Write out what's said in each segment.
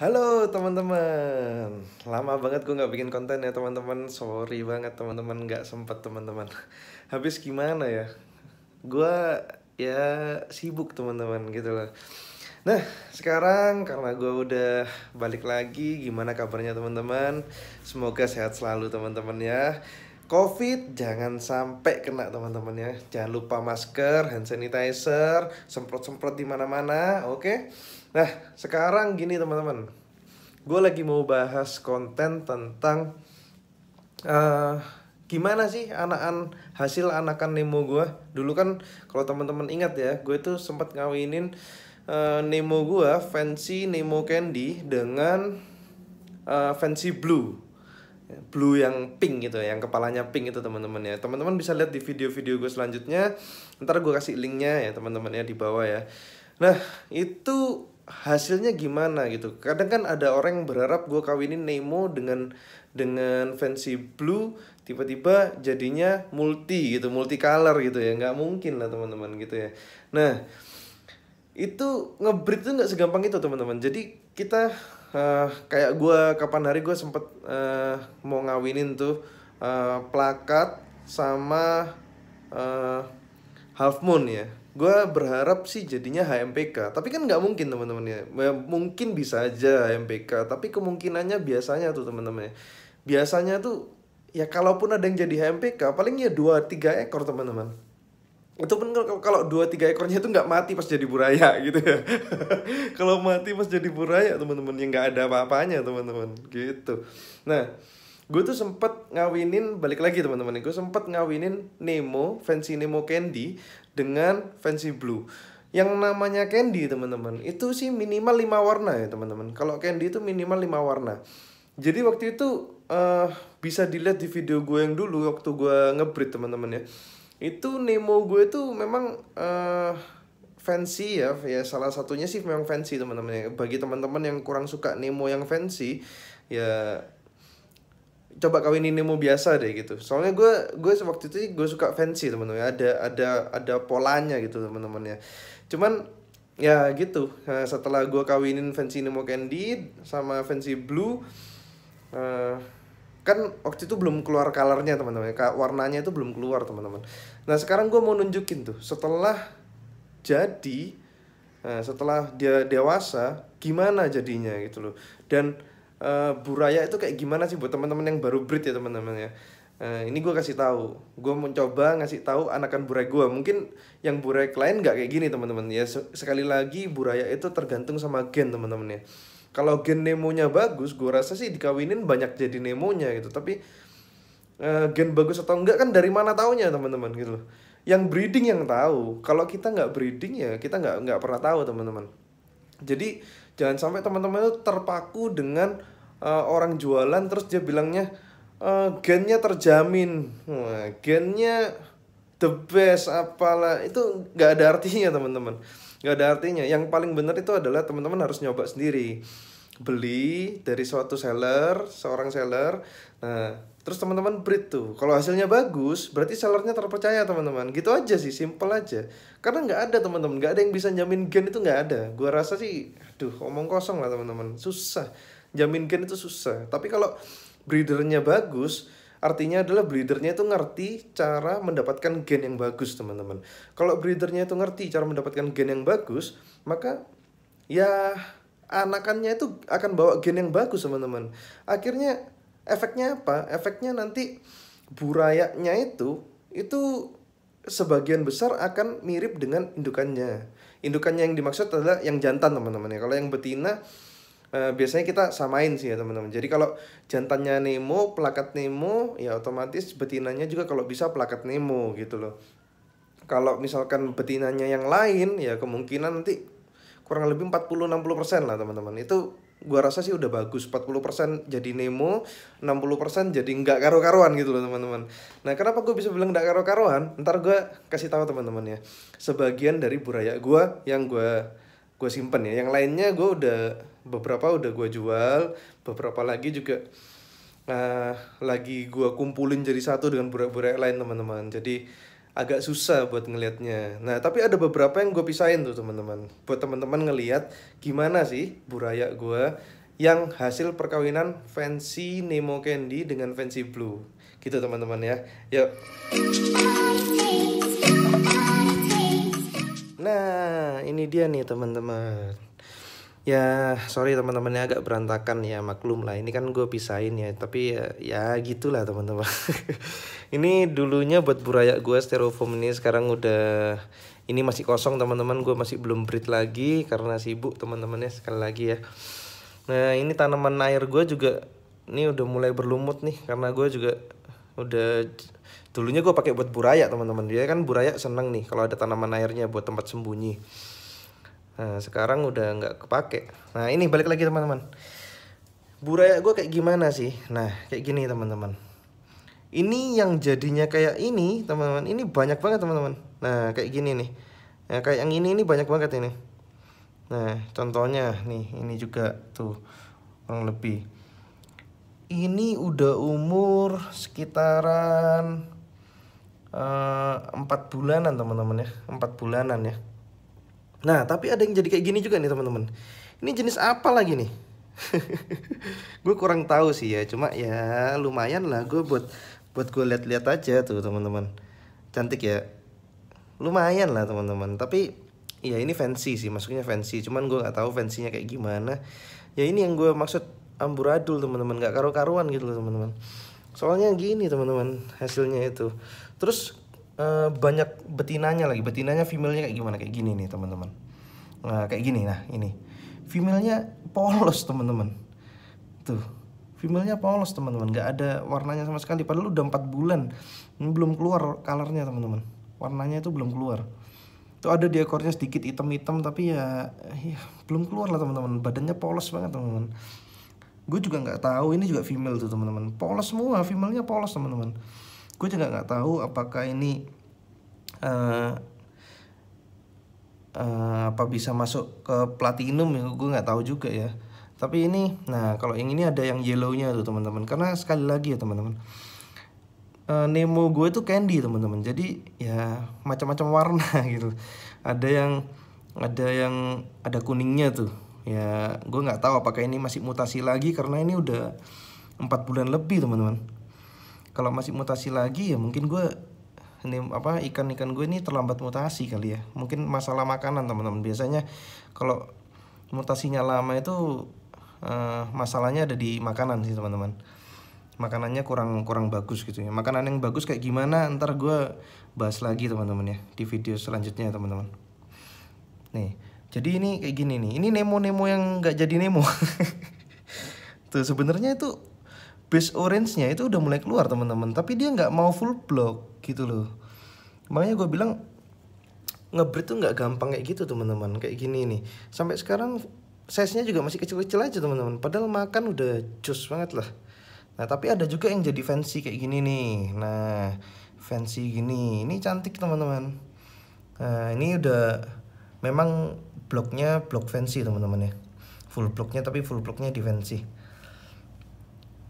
Halo teman-teman, lama banget gue nggak bikin konten ya teman-teman. Sorry banget teman-teman, nggak sempet teman-teman. Habis gimana ya? Gue ya sibuk teman-teman gitu loh. Nah sekarang karena gue udah balik lagi, gimana kabarnya teman-teman? Semoga sehat selalu teman-teman ya. Covid jangan sampai kena teman-teman ya. Jangan lupa masker, hand sanitizer, semprot-semprot di mana-mana, oke? Nah, sekarang gini teman-teman. Gue lagi mau bahas konten tentang eh gimana sih hasil anakan Nemo gue. Dulu kan kalau teman-teman ingat ya, gue itu sempat ngawinin Nemo gue, Fancy Nemo Candy dengan Fancy Blue yang pink gitu, yang kepalanya pink itu teman-teman ya. Teman-teman bisa lihat di video-video gue selanjutnya. Ntar gue kasih linknya ya teman-teman ya di bawah ya. Nah itu hasilnya gimana gitu. Kadang kan ada orang yang berharap gue kawinin Nemo dengan Fancy Blue, tiba-tiba jadinya multicolor gitu ya. Nggak mungkin lah teman-teman gitu ya. Nah itu ngebreed tuh nggak segampang itu teman-teman. Jadi kita kayak gue kapan hari gue sempet mau ngawinin tuh plakat sama uh, half moon ya. Gue berharap sih jadinya HMPK, tapi kan nggak mungkin teman-teman ya. Mungkin bisa aja HMPK, tapi kemungkinannya biasanya tuh teman-teman ya, biasanya tuh ya kalaupun ada yang jadi HMPK paling ya 2-3 ekor teman-teman. Itu pun kalau 2-3 ekornya itu nggak mati pas jadi buraya gitu ya. Kalau mati pas jadi buraya teman-teman ya nggak ada apa-apanya teman-teman gitu. Nah gue tuh sempet ngawinin, balik lagi teman-teman, gue sempet ngawinin Fancy Nemo Candy dengan Fancy Blue. Yang namanya Candy teman-teman itu sih minimal 5 warna ya teman-teman. Kalau Candy itu minimal 5 warna. Jadi waktu itu bisa dilihat di video gue yang dulu waktu gue ngebreed teman-teman ya. Itu Nemo gue tuh memang fancy ya salah satunya sih memang fancy teman-teman ya. Bagi teman-teman yang kurang suka Nemo yang fancy ya coba kawinin Nemo biasa deh gitu. Soalnya gue waktu itu gue suka fancy teman-teman ya. Ada polanya gitu teman-teman ya. Cuman ya gitu. Nah, setelah gue kawinin Fancy Nemo Candy sama Fancy Blue, eh, kan waktu itu belum keluar colornya teman-teman, warnanya itu belum keluar teman-teman. Nah sekarang gue mau nunjukin tuh setelah jadi, setelah dia dewasa gimana jadinya gitu loh. Dan buraya itu kayak gimana sih buat teman-teman yang baru breed ya teman-teman ya. Ini gue kasih tahu, gue mencoba ngasih tahu anakan burai gue. Mungkin yang burai lain nggak kayak gini teman-teman ya. Sekali lagi buraya itu tergantung sama gen teman-teman ya. Kalau gen Nemonya bagus, gue rasa sih dikawinin banyak jadi Nemonya gitu. Tapi gen bagus atau enggak kan dari mana taunya teman-teman gitu loh. Yang breeding yang tahu. Kalau kita nggak breeding ya kita nggak pernah tahu teman-teman. Jadi jangan sampai teman-teman itu terpaku dengan orang jualan terus dia bilangnya gennya terjamin. Wah, gennya the best apalah, itu nggak ada artinya teman-teman, nggak ada artinya. Yang paling benar itu adalah teman-teman harus nyoba sendiri, beli dari seorang seller. Nah terus teman-teman breed tuh, kalau hasilnya bagus berarti sellernya terpercaya teman-teman. Gitu aja sih, simple aja. Karena nggak ada teman-teman, nggak ada yang bisa jamin gen itu, nggak ada. Gua rasa sih aduh omong kosong lah teman-teman, susah jamin gen itu, susah. Tapi kalau breedernya bagus, artinya adalah breedernya itu ngerti cara mendapatkan gen yang bagus teman-teman. Kalau breedernya itu ngerti cara mendapatkan gen yang bagus, maka ya anakannya itu akan bawa gen yang bagus teman-teman. Akhirnya efeknya apa? Efeknya nanti burayanya itu sebagian besar akan mirip dengan indukannya. Indukannya yang dimaksud adalah yang jantan teman-teman ya. Kalau yang betina biasanya kita samain sih ya teman-teman. Jadi kalau jantannya Nemo, plakat Nemo, ya otomatis betinanya juga kalau bisa plakat Nemo gitu loh. Kalau misalkan betinanya yang lain, ya kemungkinan nanti kurang lebih 40-60% lah teman-teman. Itu gua rasa sih udah bagus. 40% jadi Nemo, 60% jadi nggak karo-karuan gitu loh teman-teman. Nah kenapa gue bisa bilang nggak karo-karuan? Ntar gue kasih tahu teman-teman ya. Sebagian dari buraya gue yang gue simpen ya. Yang lainnya gue beberapa udah gue jual, beberapa lagi juga lagi gue kumpulin jadi satu dengan buraya-buraya lain teman-teman. Jadi agak susah buat ngelihatnya. Nah tapi ada beberapa yang gue pisahin tuh teman-teman, buat teman-teman ngelihat gimana sih buraya gue yang hasil perkawinan Fancy Nemo Candy dengan Fancy Blue. Gitu teman-teman ya. Yuk. Nah, ini dia nih teman-teman. Ya, sorry teman-temannya agak berantakan ya, maklum lah. Ini kan gue pisahin ya, tapi ya gitulah teman-teman. Ini dulunya buat buraya gue styrofoam ini, sekarang udah ini masih kosong teman-teman. Gue masih belum breed lagi karena sibuk teman-temannya, sekali lagi ya. Nah, ini tanaman air gue juga ini udah mulai berlumut nih, karena gue juga udah dulunya gue pakai buat buraya teman-teman. Dia kan buraya seneng nih kalau ada tanaman airnya buat tempat sembunyi. Nah, sekarang udah nggak kepake. Nah, ini balik lagi teman-teman. Buraya gue kayak gimana sih? Nah, kayak gini teman-teman. Ini yang jadinya kayak ini teman-teman. Ini banyak banget teman-teman. Nah, kayak gini nih. Nah, kayak yang ini banyak banget ini. Nah, contohnya nih, ini juga tuh kurang lebih. Ini udah umur sekitaran 4 bulanan teman-teman ya, 4 bulanan ya. Nah, tapi ada yang jadi kayak gini juga nih teman-teman. Ini jenis apa lagi nih? Gue kurang tahu sih ya, cuma ya lumayan lah gue buat gue lihat-lihat aja tuh teman-teman. Cantik ya. Lumayan lah teman-teman. Tapi ya ini fancy sih, maksudnya fancy. Cuman gue nggak tahu fancy-nya kayak gimana. Ya ini yang gue maksud amburadul teman-teman, nggak karu-karuan gitu loh teman-teman. Soalnya gini teman-teman, hasilnya itu. Terus banyak betinanya lagi. Betinanya female-nya kayak gimana? Kayak gini nih teman-teman. Nah, kayak gini. Nah, ini. Female-nya polos teman-teman. Tuh. Female-nya polos teman-teman. Nggak ada warnanya sama sekali. Padahal udah 4 bulan. Ini belum keluar colornya teman-teman. Warnanya itu belum keluar. Tuh ada di ekornya sedikit hitam-hitam, tapi ya belum keluar lah teman-teman. Badannya polos banget teman-teman. Gue juga nggak tahu, ini juga female tuh teman-teman. Polos semua, female-nya polos teman-teman. Gue juga nggak tahu apakah ini apa bisa masuk ke platinum ya, gue nggak tahu juga ya. Tapi ini, nah kalau yang ini ada yang yellow-nya tuh teman-teman. Karena sekali lagi ya teman-teman, Nemo gue tuh candy teman-teman. Jadi ya macam-macam warna gitu. Ada kuningnya tuh. Ya gue nggak tahu apakah ini masih mutasi lagi, karena ini udah 4 bulan lebih teman-teman. Kalau masih mutasi lagi ya mungkin ikan-ikan gue ini terlambat mutasi kali ya. Mungkin masalah makanan teman-teman. Biasanya kalau mutasinya lama itu masalahnya ada di makanan sih teman-teman. Makanannya kurang bagus gitu ya. Makanan yang bagus kayak gimana ntar gue bahas lagi teman-teman ya di video selanjutnya teman-teman. Nih, jadi ini kayak gini nih. Ini Nemo yang nggak jadi Nemo. Tuh sebenarnya itu base orange-nya itu udah mulai keluar teman-teman, tapi dia nggak mau full block gitu loh. Makanya gue bilang ngebreed tuh nggak gampang kayak gitu teman-teman. Kayak gini nih. Sampai sekarang size-nya juga masih kecil-kecil aja teman-teman. Padahal makan udah jos banget lah. Nah, tapi ada juga yang jadi fancy kayak gini nih. Nah, fancy gini. Ini cantik teman-teman. Nah, ini udah memang bloknya blok fancy teman-teman ya. Full bloknya, tapi full bloknya di fancy.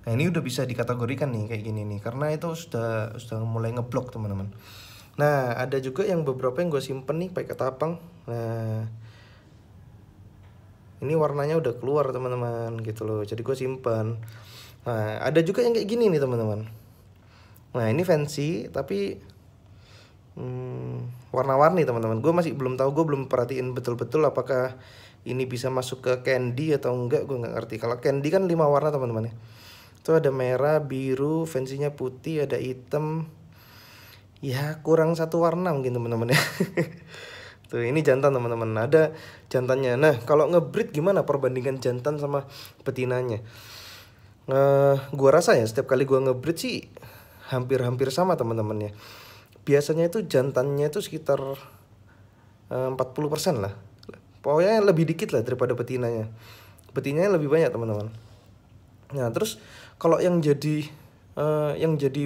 Nah, ini udah bisa dikategorikan nih kayak gini nih, karena itu sudah mulai ngeblok teman-teman. Nah, ada juga yang beberapa yang gue simpen nih pakai ketapang. Nah, ini warnanya udah keluar teman-teman gitu loh, jadi gue simpan. Nah, ada juga yang kayak gini nih teman-teman. Nah, ini fancy tapi warna-warni teman-teman. Gue masih belum tahu, gue belum perhatiin betul-betul apakah ini bisa masuk ke candy atau enggak, gue nggak ngerti. Kalau candy kan 5 warna teman-teman ya. Itu ada merah, biru, fancy-nya putih, ada hitam. Ya kurang 1 warna mungkin teman-teman ya. Tuh ini jantan teman-teman, ada jantannya. Nah kalau ngebreed gimana perbandingan jantan sama betinanya? Gua rasa ya setiap kali gua ngebreed sih hampir sama teman-teman ya. Biasanya itu jantannya itu sekitar 40% lah. Pokoknya lebih dikit lah daripada betinanya. Betinanya lebih banyak teman-teman. Nah terus kalau yang jadi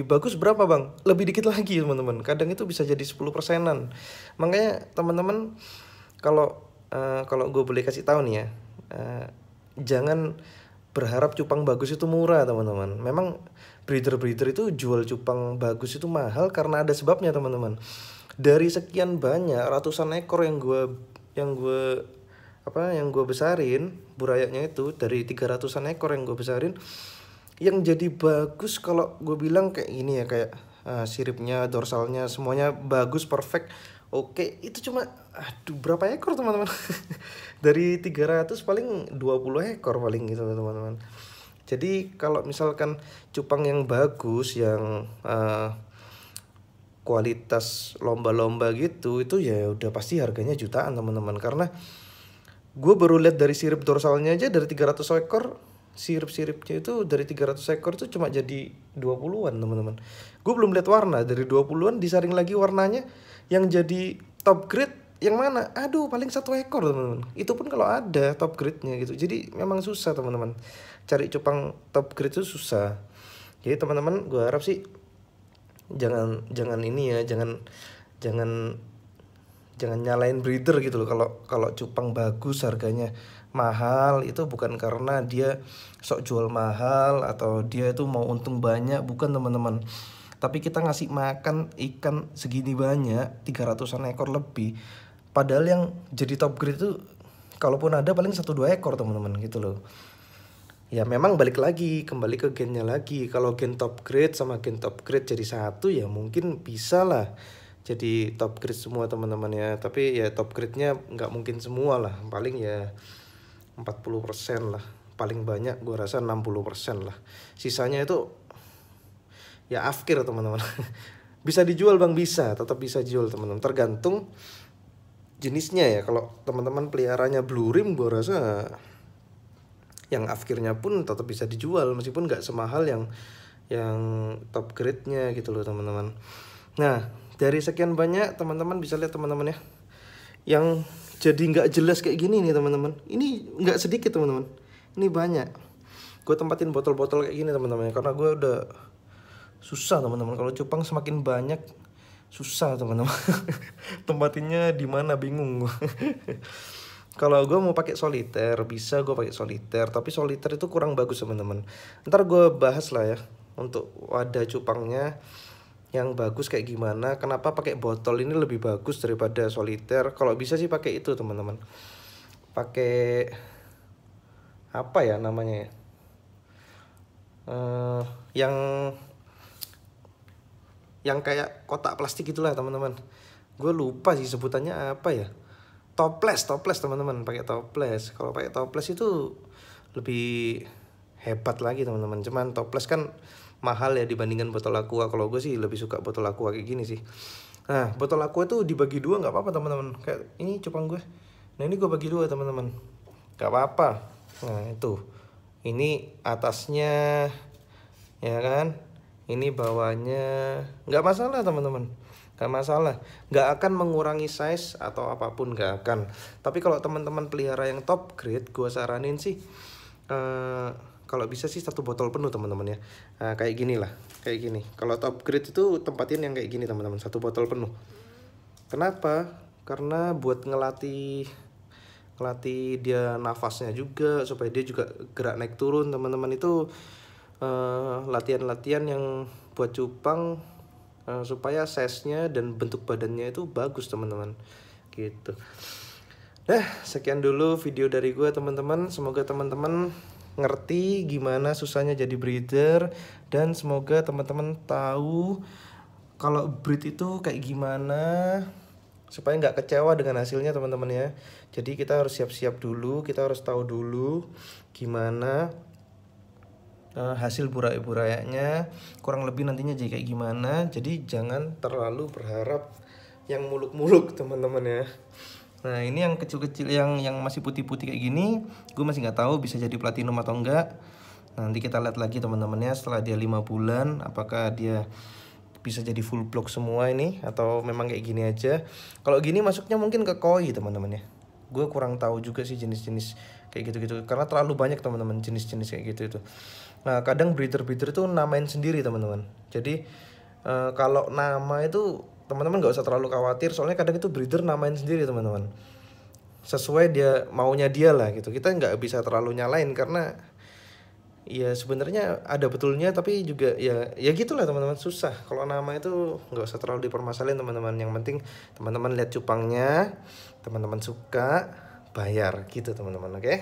bagus berapa bang? Lebih dikit lagi teman-teman. Kadang itu bisa jadi 10%-an. Makanya teman-teman kalau gue boleh kasih tahu nih ya, jangan berharap cupang bagus itu murah teman-teman. Memang breeder itu jual cupang bagus itu mahal karena ada sebabnya teman-teman. Dari sekian banyak ratusan ekor yang gue apa yang gue besarin, burayaknya itu dari 300-an ekor yang gue besarin, yang jadi bagus kalau gue bilang kayak gini ya, kayak siripnya, dorsalnya, semuanya bagus, perfect. Oke, itu cuma aduh berapa ekor teman-teman? Dari 300 paling 20 ekor paling gitu teman-teman. Jadi kalau misalkan cupang yang bagus, yang kualitas lomba-lomba gitu, itu ya udah pasti harganya jutaan teman-teman. Karena gue baru lihat dari sirip dorsalnya aja dari 300 ekor, sirip-siripnya itu dari 300 ekor itu cuma jadi 20-an teman-teman. Gue belum lihat warna, dari 20-an disaring lagi warnanya yang jadi top grade yang mana? Aduh, paling 1 ekor teman-teman. Itu pun kalau ada top grade-nya gitu. Jadi memang susah teman-teman. Cari cupang top grade itu susah. Jadi teman-teman, gue harap sih jangan jangan ini ya, jangan jangan jangan nyalain breeder gitu loh. Kalau cupang bagus harganya mahal, itu bukan karena dia sok jual mahal atau dia itu mau untung banyak, bukan teman-teman. Tapi kita ngasih makan ikan segini banyak, 300-an ekor lebih, padahal yang jadi top grade itu kalaupun ada paling 1-2 ekor teman-teman gitu loh. Ya memang balik lagi, kembali ke gennya lagi. Kalau gen top grade sama gen top grade jadi satu, ya mungkin bisa lah jadi top grade semua teman-teman ya. Tapi ya top grade-nya nggak mungkin semua lah, paling ya 40% lah. Paling banyak gua rasa 60% lah. Sisanya itu ya afkir teman-teman. Bisa dijual bang, bisa, tetap bisa jual teman-teman. Tergantung jenisnya ya. Kalau teman-teman peliharanya blue rim, gua rasa yang afkirnya pun tetap bisa dijual meskipun nggak semahal yang top grade-nya gitu loh teman-teman. Nah, dari sekian banyak teman-teman bisa lihat teman-teman ya, yang jadi nggak jelas kayak gini nih teman-teman. Ini nggak sedikit teman-teman, ini banyak. Gue tempatin botol-botol kayak gini teman-teman, karena gue udah susah teman-teman. Kalau cupang semakin banyak susah teman-teman. Tempatinnya di mana bingung. Kalau gue mau pakai soliter bisa gue pakai soliter, tapi soliter itu kurang bagus teman-teman. Ntar gue bahas lah ya untuk wadah cupangnya yang bagus kayak gimana. Kenapa pakai botol ini lebih bagus daripada soliter? Kalau bisa sih pakai itu teman-teman. Pakai apa ya namanya ya? Yang kayak kotak plastik itulah teman-teman. Gue lupa sih sebutannya apa ya. Toples teman-teman, pakai toples. Kalau pakai toples itu lebih hebat lagi teman-teman. Cuman toples kan mahal ya dibandingkan botol aqua. Kalau gue sih lebih suka botol aqua kayak gini sih. Nah, botol aqua itu dibagi dua nggak apa-apa teman-teman. Kayak ini cupang gue. Nah, ini gue bagi dua teman-teman. Nggak apa-apa. Nah, itu. Ini atasnya ya kan. Ini bawahnya. Nggak masalah teman-teman. Gak masalah, gak akan mengurangi size atau apapun, gak akan. Tapi kalau teman-teman pelihara yang top grade, gue saranin sih kalau bisa sih 1 botol penuh teman-teman ya. Nah, kayak gini lah, kayak gini. Kalau top grade itu tempatin yang kayak gini teman-teman, 1 botol penuh. Kenapa? Karena buat ngelatih dia nafasnya juga, supaya dia juga gerak naik turun teman-teman. Itu latihan-latihan yang buat cupang, supaya size-nya dan bentuk badannya itu bagus teman-teman gitu. Sekian dulu video dari gue teman-teman. Semoga teman-teman ngerti gimana susahnya jadi breeder, dan semoga teman-teman tahu kalau breed itu kayak gimana supaya nggak kecewa dengan hasilnya teman-teman ya. Jadi kita harus siap-siap dulu, kita harus tahu dulu gimana hasil burai-burainya kurang lebih nantinya jadi kayak gimana. Jadi jangan terlalu berharap yang muluk-muluk teman-teman ya. Nah, ini yang kecil-kecil yang masih putih-putih kayak gini, gue masih nggak tahu bisa jadi platinum atau enggak. Nanti kita lihat lagi teman-teman ya setelah dia 5 bulan, apakah dia bisa jadi full block semua ini atau memang kayak gini aja. Kalau gini masuknya mungkin ke koi teman-teman ya. Gue kurang tahu juga sih jenis-jenis kayak gitu-gitu, karena terlalu banyak teman-teman jenis-jenis kayak gitu itu. Nah, kadang breeder-breeder itu namain sendiri teman-teman. Jadi kalau nama itu teman-teman nggak usah terlalu khawatir, soalnya kadang itu breeder namain sendiri teman-teman, sesuai dia maunya dia lah gitu. Kita nggak bisa terlalu nyalain karena ya sebenarnya ada betulnya, tapi juga ya gitulah teman-teman, susah. Kalau nama itu nggak usah terlalu dipermasalahin teman-teman. Yang penting teman-teman lihat cupangnya, teman-teman suka, bayar gitu teman-teman, oke?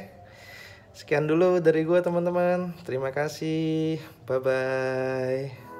Sekian dulu dari gue teman-teman. Terima kasih. Bye bye.